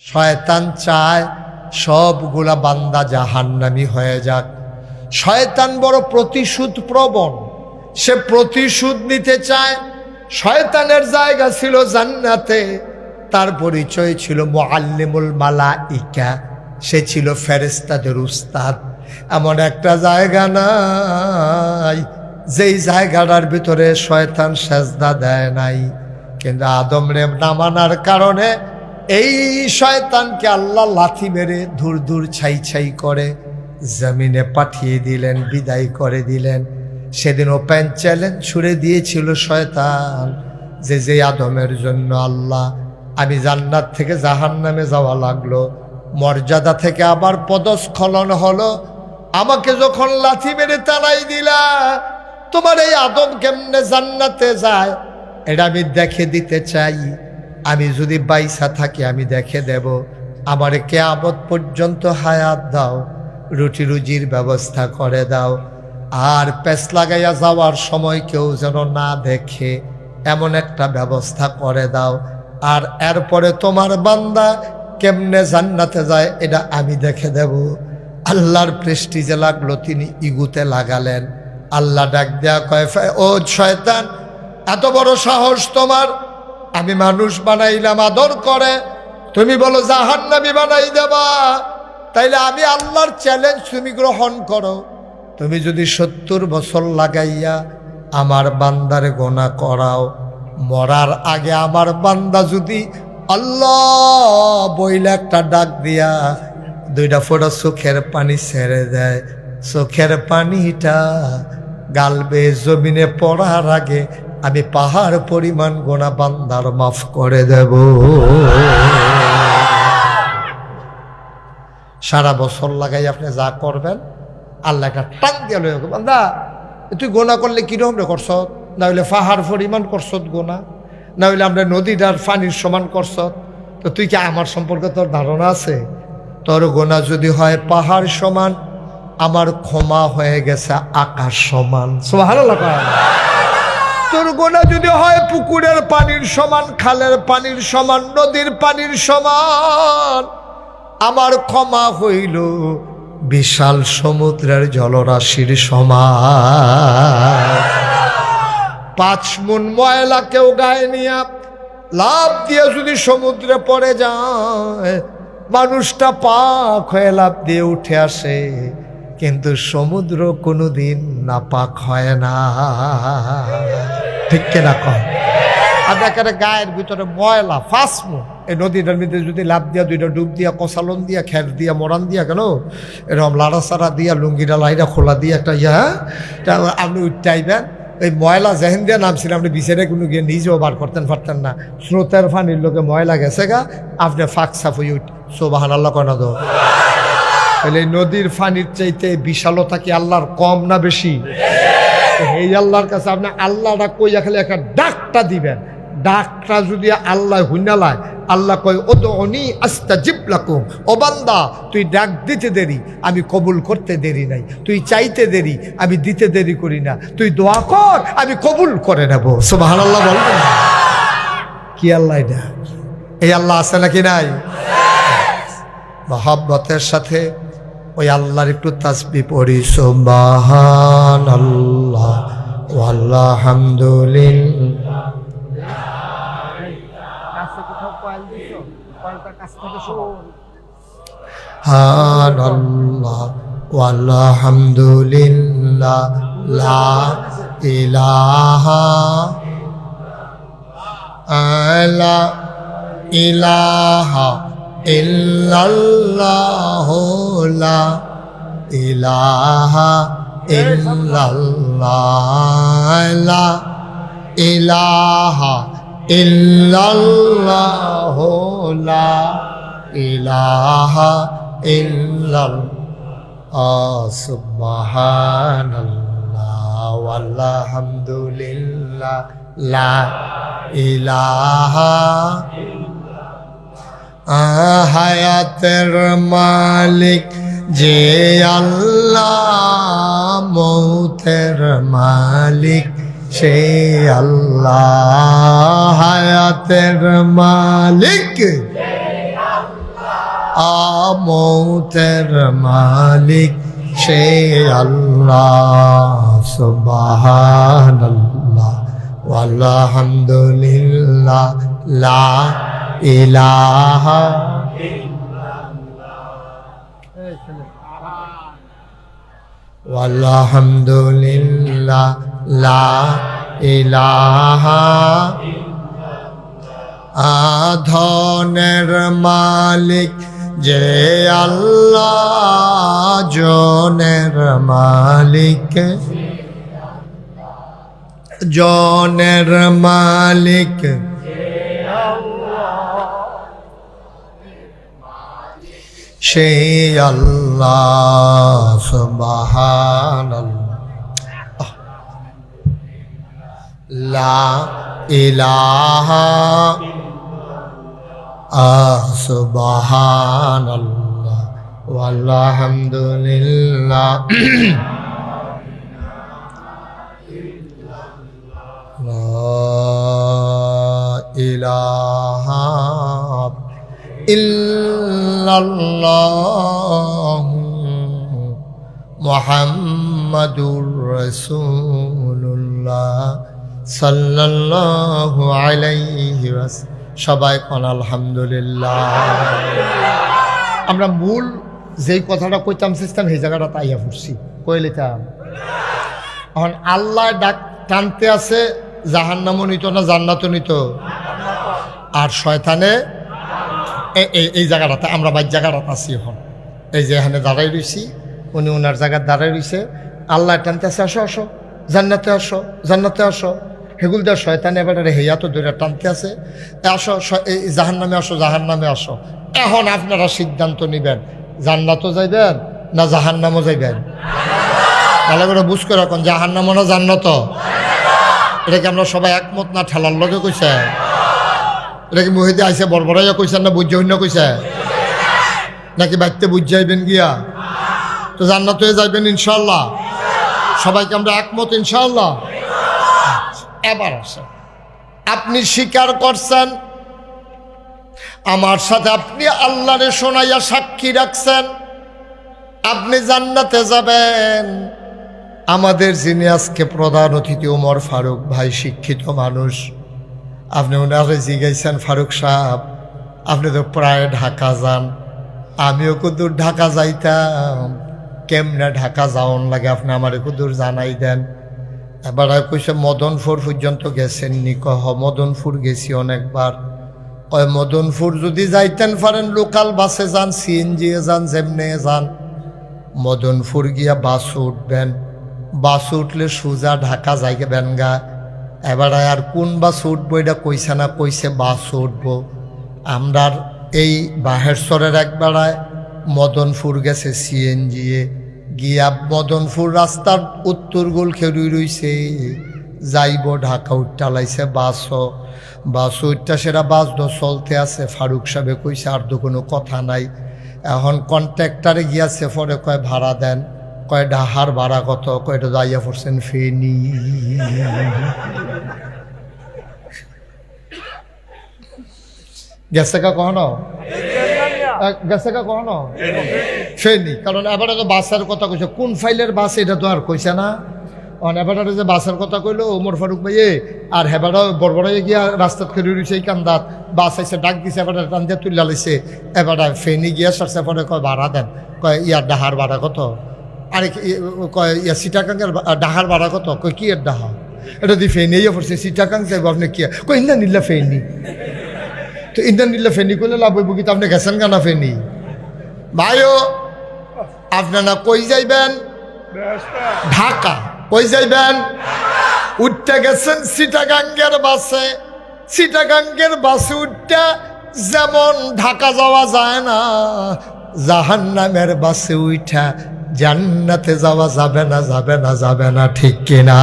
শয়তান চায় সবগুলা বান্দা জাহান্নামী হয়ে যাক। শয়তান বড় প্রতিশোধ প্রবণ, সে প্রতিশোধ নিতে চায়। শয়তানের জায়গা ছিল জান্নাতে, তার পরিচয় ছিল মুআল্লিমুল মালাইকা, সে ছিল ফেরেশতাদের উস্তাদ। এমন একটা জায়গা নাই যেই জায়গাটার ভিতরে শয়তান সেজদা দেয় নাই, কিন্তু আদম রে না মানার কারণে এই শয়তানকে আল্লাহ লাথি মেরে দূর দূর ছাই ছাই করে জমিনে পাঠিয়ে দিলেন, বিদায় করে দিলেন। সেদিন ওপেন চ্যালেঞ্জ ছুড়ে দিয়েছিল শয়তান যে আদমের জন্য আল্লাহ আমি জান্নাত থেকে জাহান্নামে যাওয়া লাগলো, মর্যাদা থেকে আবার পদস্খলন হলো, আমাকে যখন লাথি মেরে তাড়াই দিলা, তোমার এই আদম কেমনে জান্নাতে যায় এটা আমি দেখে দিতে চাই। আমি যদি বাইসা থাকি আমি দেখে দেব। আমার কিয়ামত পর্যন্ত হায়াত দাও, রুটি রুজির ব্যবস্থা করে দাও, আর পেছ লাগাইয়া যাওয়ার সময় কেউ যেন না দেখে এমন একটা ব্যবস্থা করে দাও। আর এরপরে তোমার বান্দা কেমনে জান্নাতে যায় এটা আমি দেখে দেব। আল্লাহর প্রেস্টিজে লাগলো, তিনি ইগুতে লাগালেন। আল্লাহ ডাক দেয়া কয়, ও শয়তান, এত বড় সাহস তোমার, আমি মানুষ বানাইলাম আদর করে, তুমি বলো জাহান্নামী বানাই দেবা? তাইলে আমি আল্লাহর চ্যালেঞ্জ তুমি গ্রহণ করো। তুমি যদি 70 বছর লাগাইয়া আমার বান্দারে গোনা করাও, মরার আগে আমার বান্দা যদি আল্লাহ বইলে একটা ডাক দিয়া 2টা ফোঁটা চোখের পানি ছেড়ে দেয়, চোখের পানিটা গালবে জমিনে পড়ার আগে আমি পাহাড় পরিমাণ গোনা বান্দার মাফ করে দেব। সারা বছর লাগাই আপনি যা করবেন, আল্লাহ একটা টান দিয়ে লইয়া বান্দা তুই গোনা করলে কিরকম রে করছ, না হইলে পাহাড় পরিমাণ করছত গোনা, না হইলে আমরা নদীটার পানির সমান করছত, তো তুই কি আমার সম্পর্কে তোর ধারণা আছে? তোর গোনা যদি হয় পাহাড় সমান, আমার ক্ষমা হয়ে গেছে আকাশ সমান। সুবহানাল্লাহ। তোর গোনা যদি হয় পুকুরের পানির সমান, খালের পানির সমান, নদীর পানির সমান, আমার ক্ষমা হইল বিশাল সমুদ্রের জলরাশির সমান। 5 মণ ময়লা কেউ গায়ে নিয়ে লাফ দিয়ে যদি সমুদ্রে পড়ে যায়, মানুষটা পাক হয়ে লাফ দিয়ে উঠে আসে, কিন্তু সমুদ্র কোনোদিন নাপাক হয় না। ঠিক কিনা কম? আর একেবারে গায়ের ভিতরে ময়লা 5 মণ, এই নদীটার মধ্যে যদি লাভ দিয়া 2টা ডুব দিয়া কষালন দিয়া খের দিয়া মরান দিয়া কেন এরকম লাড়াচাড়া দিয়া লুঙ্গিটা লাইরা খোলা দিয়া একটা আপনি উঠাইবেন। এই ময়লা যেহেন দিয়ে নামছিলেন আপনি বিচারে কোনো গিয়ে নিজেও বার করতেন পারতেন না, স্রোতের পানির লোকে ময়লা গেছে গা, আপনি ফাঁক সাফ হয়ে উঠ। সুবহানাল্লাহ কনা দো। তাহলে এই নদীর পানির চাইতে বিশালতা কি আল্লাহর কম না বেশি? এই আল্লাহর কাছে আপনি আল্লাহটা কইয়া খালি একটা ডাকটা দিবেন, ডাকটা যদি আল্লাহ হুইনালায়, আল্লাহ কয় উদউনি আস্তাজিব লাকুম, ও বান্দা তুই ডাক দিতে দেরি, আমি কবুল করতে দেরি নাই, তুই চাইতে দেরি, আমি দিতে দেরি করি না, তুই দোয়া কর, আমি কবুল করে নেব। সুবহানাল্লাহ বলবেন। কি আল্লাহ এটা? এই আল্লাহ আছে নাকি নাই? মহব্বতের সাথে ওই আল্লাহর একটু তাসবিহ পড়ি, সুবহানাল্লাহ ওয়ালহামদুলিল্লাহ। সুবহানাল্লাহ ওয়ালহামদুলিল্লাহ লা ইলাহা লা ইলাহা ইল্লাল্লাহু লা ইলাহা ইল্লাল্লাহ লা ইলাহা ইল্লাল্লাহু লা ইলাহা ইল্লাল্লাহ সুবহানাল্লাহ ওয়ালহামদুলিল্লাহ লা ইলাহা। হায়াতের মালিক যে আল্লাহ, মৌতের মালিক সে আল্লাহ। হায়াতের মালিক মৌতের মালিক সে আল্লাহ সুবহানাল্লাহ ওয়ালহামদুলিল্লাহ লা ইলাহা ওয়ালহামদুলিল্লাহ লা ইলাহা ধনের মালিক যে আল্লাহ জনের মালিক জনের মালিক সেই আল্লাহ সুবহানাল্লাহ লা ইলাহা সুবহানাল্লাহ ওয়ালহামদুলিল্লাহ ইলাহা ইল্লাল্লাহ মুহাম্মাদুর রাসূলুল্লাহ সাল্লাল্লাহু আলাইহি ওয়াসাল্লাম। সবাই কোন আলহামদুলিল্লাহ। আমরা মূল যেই কথাটা কইতাম সিস্টেম সেই জায়গাটা তাইয়া পড়ছি কই লিতাম। এখন আল্লাহ ডাক টানতে আছে জাহান্নামও নিত না জান্নাতও নিত, আর শয়তানে এই জায়গাটাতে আমরা বাইর জায়গাটাতে আছি। এখন এই যে এখানে দাঁড়াই রয়েছি, উনি ওনার জায়গায় দাঁড়াই রয়েছে, আল্লাহ টানতে আছে আসো আসো জান্নাতে আসো জান্নাতে আসো। হেগুল দেওয়ার শয়তানে এবার হেয়া তো দূরে টানতে আছে আসো এই জাহান্নামে আসো জাহান্নামে আসো। এখন আপনারা সিদ্ধান্ত নেবেন জান্নাতও যাইবেন না জাহান্নামও যাইবেন। ভালো করে বুঝ করে রাখুন জাহান্নামও না জান্নাত। এটা কি আমরা সবাই একমত না ঠেলার লগে কইছে? এটা কি মহিদে আইসে বড়বড়াইয়া কইছেন না বুঝ হইনা কইছে নাকি বাইতে বুঝ যাইবেন গিয়া? তো জান্নাত হয়ে যাইবেন ইনশাল্লাহ। সবাইকে আমরা একমত ইনশাল্লাহ। এবার আসেন, আপনি স্বীকার করছেন আমার সাথে, আপনি আল্লাহরে শোনাইয়া সাক্ষী রাখছেন আপনি জান্নাতে যাবেন। আমাদের যিনি আজকে প্রধান অতিথি ওমর ফারুক ভাই, শিক্ষিত মানুষ, আপনি ওনারে জিজ্ঞাসেন ফারুক সাহেব আপনি তো প্রায় ঢাকা যান, আমিও কুদূর ঢাকা যাইতাম, কেমনে ঢাকা যাওয়ান লাগে আপনি আমার কুদূর জানাই দেন। এবার কইছে মদনপুর পর্যন্ত গেছেন নি? কহ মদনপুর গেছি অনেকবার। কয় মদনপুর যদি যাইতেন পারেন লোকাল বাসে যান, সিএনজি যান, যেমনে যান, মদনপুর গিয়া বাস উঠবেন, বাস উঠলে সোজা ঢাকা যাইবেন গা। এবার আর কোন বাস উঠবো এটা কইছে না, কইছে বাস উঠবো। আমরা এই বাহেশ্বরের একবেলায় মদনপুর গেছে সিএনজি গিয়া, মদনপুর রাস্তার উত্তর গোল খেরুই রইছে, যাইব ঢাকা উঠটালাইছে বাস উঠটা সেটা বাস চলতে আছে। ফারুক সাহেবে কইছে আর তো কোনো কথা নাই। এখন কন্ট্রাক্টারে গিয়াছে, পরে কয় ভাড়া দেন, কয় ঢাহার ভাড়া কত? কয়টা যাইয়া পড়ছেন ফেনি। গেছে কা কখনো গেছে কা কখনো ফেনি? কারণ এবারে তো বাসের কথা কইছে, কোন ফাইলের বাস এটা তো আর কইছে না। এবারে যে বাসের কথা কইলো ওমর ফারুক ভাইয়ে, আর হেবারও বড়বড়াই গিয়া রাস্তাত খেলে রয়েছে এই কান্দাত, বাস আইসে ডাক দিছে, এবার টান দিয়ে তুলে লাইছে। এবার ফেনি গিয়া সারছে, পরে কয় ভাড়া দেন, কয় ইয়ার ডাহার ভাড়া কত? আরে কয় ইয়া সিটাকাঙ্গের ডাহার ভাড়া কত? কয় কি এর ডাহা? এটা দিয়ে ফেনি পড়ছে, সিটাকাং যাইব আপনি কি? কয় ইন্দা নিল্লা ফেনি। তো ইন্দা নিল্লা ফেনি করলে লাভ হইব কি? তো আপনি গেছেন কেনা ফেনি? ভাইও আপনারা কই যাইবেন? ঢাকা। কই যাইবেন? উঠতে গেছেন চিটাগাঙ্গের বাসে। চিটাগাঙ্গের বাসে উঠতে যেমন ঢাকা যাওয়া যায় না, জাহান্নামের বাসে উঠা জান্নাতে যাওয়া যাবে না, যাবে না, যাবে না, ঠিক কিনা?